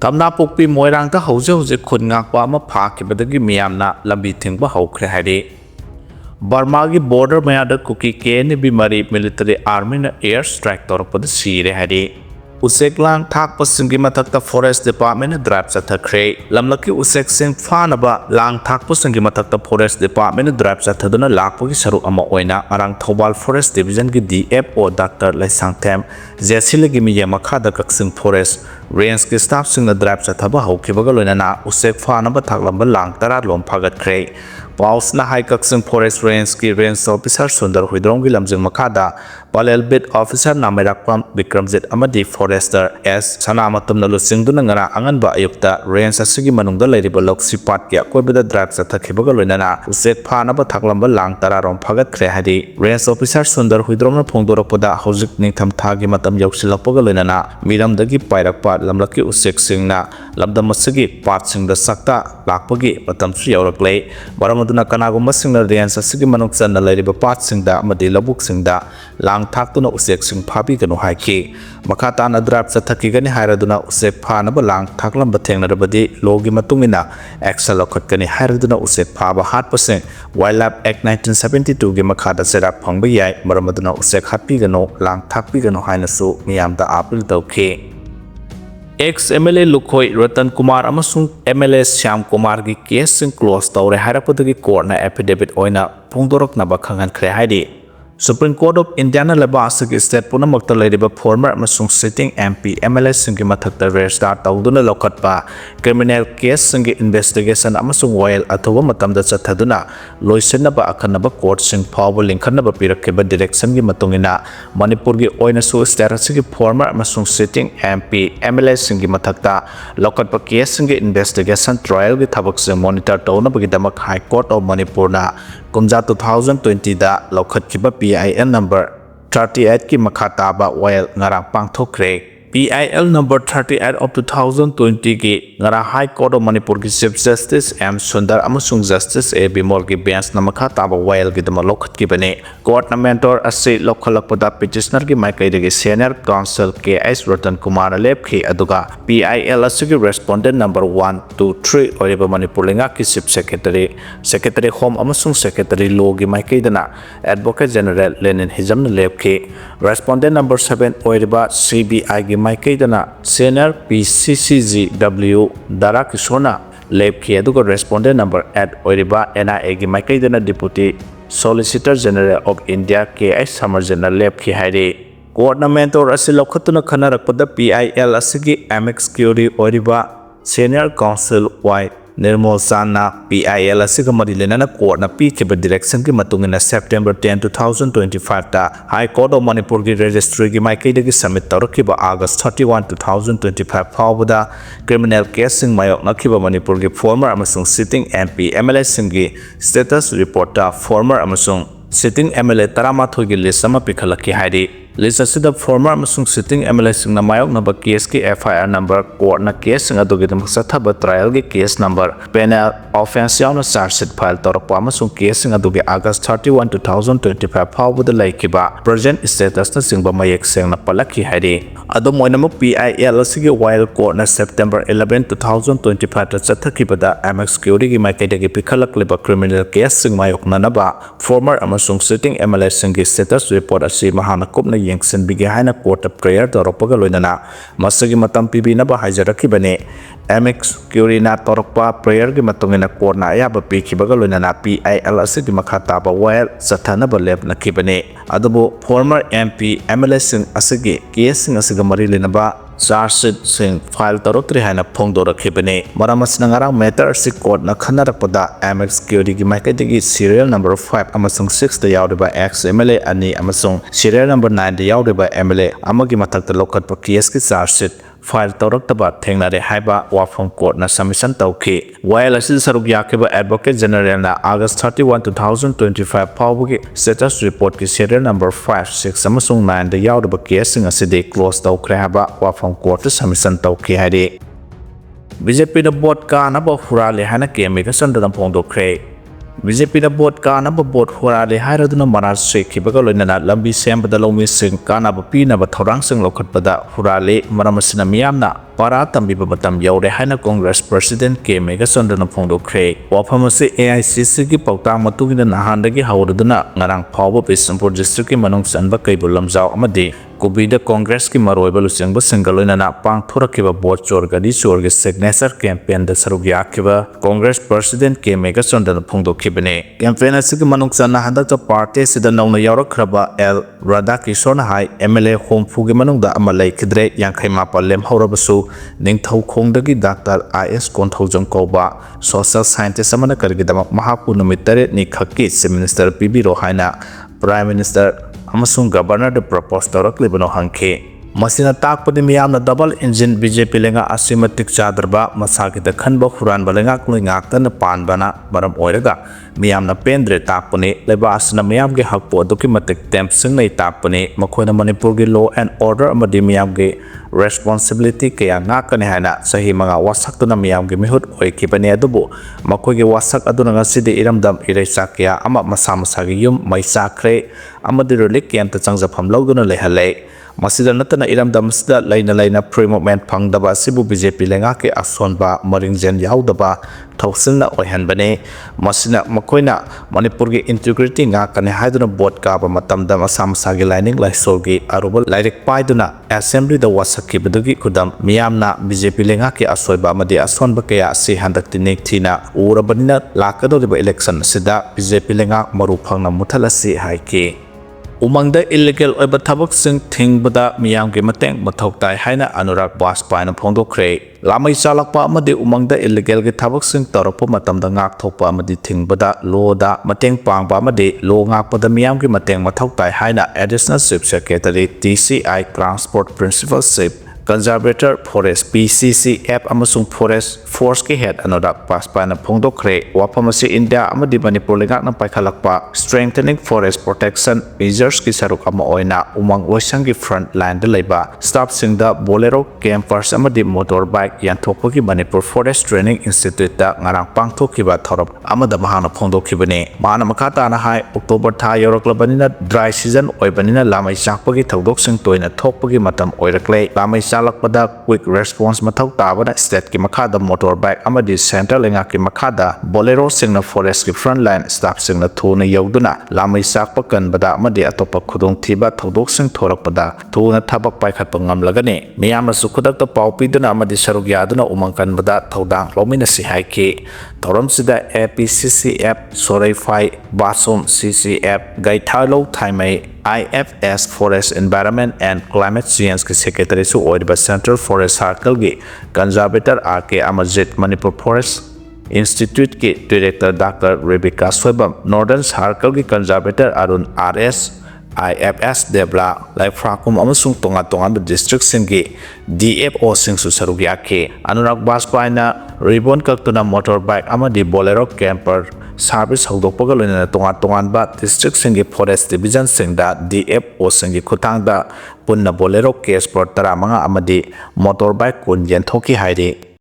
Tamna pokpi moirang ta hauze khun ngakpa ama phakibadagi miyamna lambi thingba houkhre haidi. Burma gi border mayada Kuki KNA-B mari military army na air strike torpada sire haidi. Usek lang thakpa singi mathakta forest department na drive chathakhre. Lamlaki usek sing phanaba lang thakpa singi mathakta forest department na drive chathaduna lakpagi saruk ama oina arang Thobal forest division gi DFO Dr. Laisangthem Jesilagi miya makhada kaksing forest range ki staff sing na drive chathaba haukibaga loinana usek phanaba thaklamba lang tara lom phagatkre. Paus na high kaksing forest range ki range officer Sundar Huidrong gi lamjing makhada Palel bid officer Namirakpam Vikramjit amadi forester S sanamatum na lusingduna ngara anganba ayukta range asigi manungda lairiba loksi pat ki akoibada drive chathakhibaga loinana usek phanaba thaklamba lang tara rom phagatkre hadi range officer Sundar Huidrong na phongdorakpada hojik ningtham thagi matam yausilakpaga loinana miramdagi pairakpa lamlaki usek singna lamdam asigi pat singda sakta lakpagi matamsu yaurakle baramaduna kanagumba singna range asigi manung channa lairiba pat singda amadi labuk singda lang thakuna usek sing phabi ganu haiki makata na drive chathakigani hairaduna usek phanaba lang thaklamba thengnarabadi logi matungina action lokhatkani hairaduna usek phaba 100% wildlife act 1972 gi makhada serak phangba yai maramaduna usek happy ganu lang thakpi ganu hainasu miyamda apil tawki ex MLA Lukhoi Ratan Kumar amasung MLA Syam Kumar gi case sing close tawre harapadagi court na affidavit oina phongdorok na bakhangan khre haidi Supreme Court of India na laba asagi state punamakta lairiba former amasung sitting MP MLA singi mathakta register tawduna lokhatpa criminal case singi investigation amasung while athoba matamda chathaduna loisenaba akhanaba court sing phawba lingkhanaba pirakhiba direction gi matungina Manipur gi oina su state asigi former amasung sitting MP MLA singi mathakta lokhatpa case singi investigation trial gi thabak se monitor tawna bagidamak High Court of Manipur na Kumja 2020 da lokhatkiba PIL number 38 ki makhataba while ngarang pangthokre PIL number 38 of 2020 ki ngara High Court of Manipur ki Chief Justice M Sundar amasung Justice A Bimol ki bench na makhataba while ki dama lokhatkibane court na mentor ase lokhalakpada petitioner ki maikaidagi senior counsel KS Ratan Kumar lepki aduga PIL asigi respondent number 1 2 3 oriba Manipur lenga ki Chief Secretary Home amasung Secretary Law ki maikaidana Advocate General Lenin Hijam na lepki respondent number 7 oriba CBI ki maikaidana senior PCCGW Dara Kishona lepki aduga respondent number 8 oriba NIA ki maikaidana Deputy Solicitor General of India KS Samarjana lepki haidi Coordinamentor asi lokhatuna khanarakpada PIL asigi MX Curie oriba Senior Counsel Y Nirmal Sanna PIL asiga marilena court na pikiba direction ki matungina September 10 2025 ta High Court of Manipur ki registry ki maikaidagi submit tawrakiba August 31 2025 phawbada criminal case sing mayok nakhiba Manipur ki former amasung sitting MP MLA singi status report ta former amasung sitting MLA taramathoi gi list ama pikhalaki haidi list asida former amasung sitting MLA sing na mayok naba case ki FIR number court na case sing adugi damaksa thaba trial gi case number penal offense yauna charge sheet file torpa amasung case sing adugi August 31 2025 phawbada laikiba present status na singba mayek seng na palaki haidi adom oinamuk PIL asigi while court na September 11 2025 ta chathakibada MX Curie gi maikaidagi pikhalakliba criminal case sing mayok nanaba former amasung sitting MLA sing gi status report asi mahana kupna yengsen bigi haina court of prayer toropaga loinana masagi matam pibinaba haijarakibane MX Curie na torokpa prayer gi matungina court na ayaba pikibaga loinana PIL asigi makhataba while sathanaba lep nakibane adubu former MP MLA sing asigi case sing asiga mari linaba charge sheet sing file tarotri haina phongdorakhibane maramasna ngarang matter si court na khanarakpada MX Curie gi maikaidagi serial number 5 amasung 6 da yawriba ex MLA ani amasung serial number 9 da yawriba MLA amagi mathakta lokhatpa case ki charge sheet file tawraktaba thengnare haiba wafam court na submission tawki while asi saruk yakiba Advocate General na August 31 2025 phawbugi status report ki serial number 5 6 amasung 9 da yawriba case sing asidi close tawkhre haba wafam court submission tawki haidi BJP na vote ka na ba hurale hana kemi ka sandana phongdokre BJP na vote ka na ba vote hurale hairaduna manar sekhibaga loinana lambi sembada lomi sing kana ba pina ba thorang sing lokhatpada hurale maramasina miyamna para tambiba matam yaure haina Congress President KNA-B sondana phongdokre wafam ase AICC ki pautang matugina nahandagi hauraduna ngarang phawba Bisampur district ki manung sanba kaibul lamjau amadi Kubida Congress ki maroiba lusengba singaloina na pangthorakiba board chorgadi chorge signature campaign da sarug yakiba Congress President KNA-B sondana phongdokhibane campaign asigi manung sanna handak party sida nauna yaurakraba L Radakishon hai MLA homfugi manungda amalai kidre yankhai mapal lem haurabasu ningthau khongdagi Dr. IS Konthaujang koba social scientist amana kargidama mahapu numitare ni khakki minister pibiro haina Prime Minister amasung Governor de propose tawraklibano hangkhe masina takpadi miyamna double engine BJP lenga asimatik chadarba masagida khanba huranba lenga kloi ngaktana panbana maram oiraga miyamna pendre takpani leba asna miyamge hakpo aduki matik tempsing nei takpani makhoina Manipur gi law and order amadi miyamge responsibility kaya ngakane haina sahi manga wasaktuna miyamge mihut oikibani adubu makhoige wasak aduna ngasidi iramdam ireisa kaya ama masa masagi yum maisakhre amadi relic yanta changjafam lawduna lehalai masida natana iramdam sida laina pre-movement phangdaba sibu BJP lenga ke asonba maringjen yaudaba thausinna oihanbane masina makoina Manipur gi integrity nga kane haiduna board ka ba matamda masamsa gi lining laisolgi arubal lairik paiduna assembly da wasaki bedugi kudam miyamna BJP lenga ke asoiba amadi asonba kaya si handak tinek thina urabanina lakadoriba election sida BJP lenga maru phangna muthalasi haike umangda illegal oiba thabak sing thingbada miyamge mateng mathoktai haina Anurag Bajpai na phongdokre lamai chalakpa amadi umangda illegal ge thabak sing tarakpa matamda ngak thokpa amadi thingbada law da mateng pangba amadi law ngakpada miyamge mateng mathoktai haina Additional Chief Secretary TCI Transport Principal Chief Conservator Forest PCCF amasung Forest Force ki head Anurag Bajpai na phongdokre wapamasi India amadi Manipur lengak na paikhalakpa strengthening forest protection measures ki saruk ama oina umang loisang ki front line da leiba staff singda bolero campers amadi motorbike yanthokpagi Manipur Forest Training Institute da ngarang pangthokiba thorop amada mahana phongdokhibane mana makhata na hai October tha yoroklabanina dry season oibanina lamai chakpagi thodok sing toina thokpagi matam oirakle lamai chalakpada quick response mathau tabana state ki makhada motorbike amadi center lenga ki makhada bolero singna forest ki front line staff singna thuna yauduna lamai sakpa kanbada amadi atopa khudong thiba thodok sing thorakpada thuna thabak paikhatpa ngamlagani miyamna sukhudak pau piduna amadi sarug yaduna umang kanbada thodang lomina si haike thoram sida APCCF Soraifai Basum CCF Gaithalo Thaimai IFS Forest Environment and Climate Change ki Secretary su oiba Central Forest Circle gi Conservator RK Amajit Manipur Forest Institute ki Director Dr. Rebecca Soibam Northern Circle ki Conservator Arun RS IFS Debla Laifrakum amasung tonga district singi DFO sing su sarug yake Anurag Bajpai na ribbon kaktuna motorbike amadi bolero camper service hogdokpaga loina tongan ba district singi forest division singda DFO singi khutangda punna bolero case por tara manga amadi motorbike kun yenthoki hairi